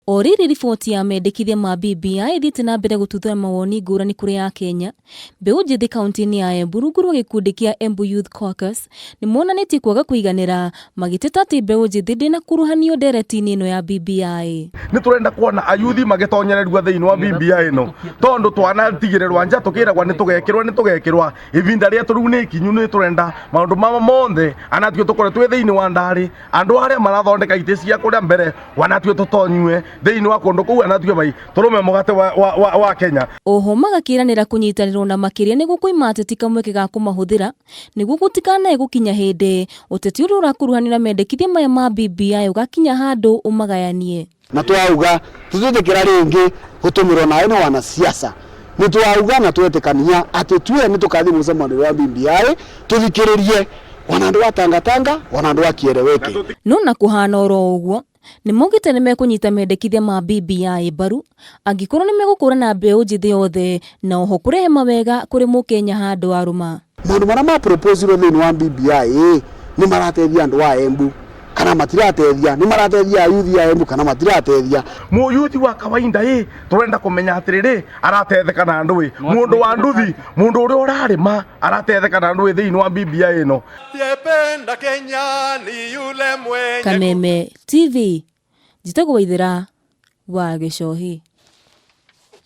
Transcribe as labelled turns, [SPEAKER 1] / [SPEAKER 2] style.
[SPEAKER 1] Oriri riboti ya mendekithia ma BBI ithiĩte na mbere gũtuthũra mawoni ngũrani kũrĩ Akenya. Mbeu Njithi kaunti-inĩ ya Embu rungu rwa gĩkundi kĩa Embu Youth Caucus nĩ monanĩtie kwaga kũiganĩra magĩteta atĩ Mbeu Njithi ndĩna kuruhanio ndereti-inĩ ĩno ya BBI.
[SPEAKER 2] Nĩ tũrenda kuona ayuthi magĩtonyorerua thĩinĩ wa BBI ĩno tondũ twanatigĩrĩrwo nja tũkĩragwo nĩ tũgekĩrwo ivinda rĩa tũrĩu nĩ ikinyu. Nĩ tũrenda maũndũ mama mothe anatuo tũkore twĩ thĩinĩ wa ndarĩ andũ arĩa marathondeka itĩ cia kũrĩa mbere wanatuo tũtonyue thĩinĩ wa kũndũ kũu anatuo bai tũrũme mũgate wa Kenya.
[SPEAKER 1] Oho magakĩranĩra kũnyitanĩrwo na makĩria nĩguo kũima ateti kamweke ga kũmahũthĩra nĩguo gũtikanae gũkinya hĩndĩ ũteti ũrĩa ũrakuruhanĩra mendekithia maya ma BBI ũgakinya handũ ũmagayanie.
[SPEAKER 3] Na twauga tũtĩkĩra rĩngĩ gũtũmĩrwo nawe na wanasiasa. Nĩ twauga na twetĩkania atĩ tuwe nĩ tũkathi mũcemanio wa BBI tũthikĩrĩrie wanandũ wa tangatanga wanandũ wa kĩereweke.
[SPEAKER 1] No na kũhana oro ũguo nĩ maugĩte nĩ mekũnyita mendekithia ma BBI mbaru angĩkorwo nĩ megũkũrana Mbeu Njithi yothe na oho kũrehe mawega kũrĩ mũkenya handũ arũma.
[SPEAKER 3] Maũndũ marĩa ma proposal thĩinĩ wa BBI nĩ marateithia andũ a Embu kana matirateithia, nĩ marateithia ayuthi a Embu kana matirateithia.
[SPEAKER 2] Mũyuthi wa kawaida tũrenda kũmenya atĩrĩrĩ aratetheka na andũ mũndũ wa nduthi mũndũ ũrĩa ũrarĩma aratetheka na andũ thĩinĩ wa BBI ĩno.
[SPEAKER 4] Yependa Kenya ni yule mwenye
[SPEAKER 1] Kameme TV Njĩtagwo Waithĩra wa Gĩcohi.